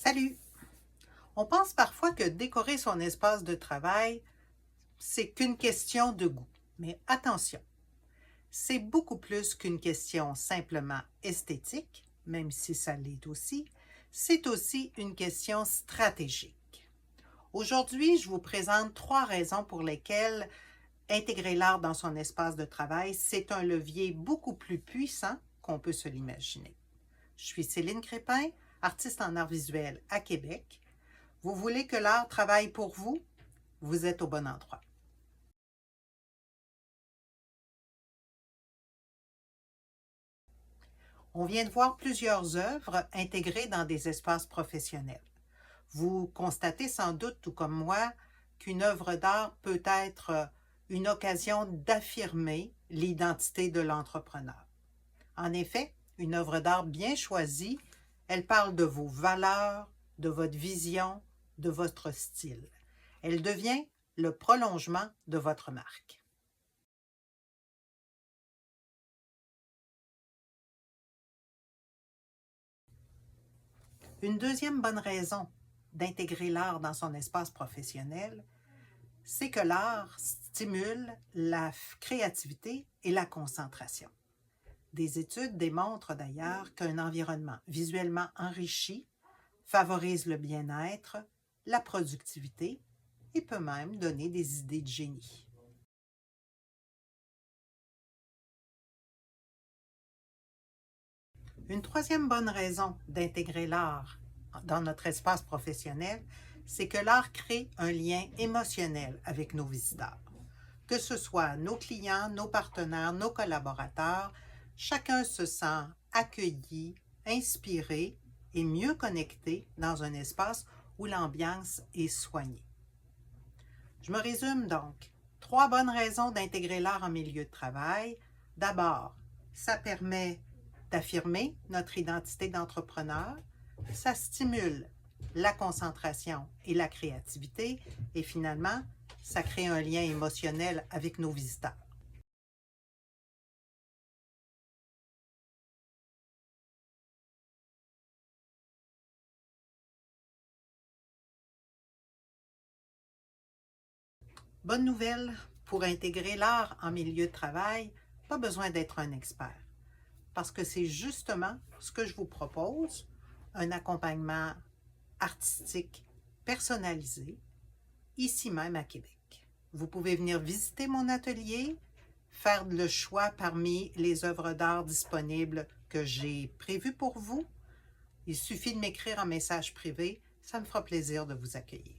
Salut! On pense parfois que décorer son espace de travail, c'est qu'une question de goût. Mais attention, c'est beaucoup plus qu'une question simplement esthétique, même si ça l'est aussi, c'est aussi une question stratégique. Aujourd'hui, je vous présente 3 raisons pour lesquelles intégrer l'art dans son espace de travail, c'est un levier beaucoup plus puissant qu'on peut se l'imaginer. Je suis Céline Crépin, artiste en art visuel à Québec. Vous voulez que l'art travaille pour vous? Vous êtes au bon endroit. On vient de voir plusieurs œuvres intégrées dans des espaces professionnels. Vous constatez sans doute, tout comme moi, qu'une œuvre d'art peut être une occasion d'affirmer l'identité de l'entrepreneur. En effet, une œuvre d'art bien choisie, elle parle de vos valeurs, de votre vision, de votre style. Elle devient le prolongement de votre marque. Une deuxième bonne raison d'intégrer l'art dans son espace professionnel, c'est que l'art stimule la créativité et la concentration. Des études démontrent d'ailleurs qu'un environnement visuellement enrichi favorise le bien-être, la productivité et peut même donner des idées de génie. Une troisième bonne raison d'intégrer l'art dans notre espace professionnel, c'est que l'art crée un lien émotionnel avec nos visiteurs. Que ce soit nos clients, nos partenaires, nos collaborateurs, chacun se sent accueilli, inspiré et mieux connecté dans un espace où l'ambiance est soignée. Je me résume donc. 3 bonnes raisons d'intégrer l'art en milieu de travail. D'abord, ça permet d'affirmer notre identité d'entrepreneur, ça stimule la concentration et la créativité et finalement, ça crée un lien émotionnel avec nos visiteurs. Bonne nouvelle, pour intégrer l'art en milieu de travail, pas besoin d'être un expert, parce que c'est justement ce que je vous propose, un accompagnement artistique personnalisé, ici même à Québec. Vous pouvez venir visiter mon atelier, faire le choix parmi les œuvres d'art disponibles que j'ai prévues pour vous. Il suffit de m'écrire un message privé, ça me fera plaisir de vous accueillir.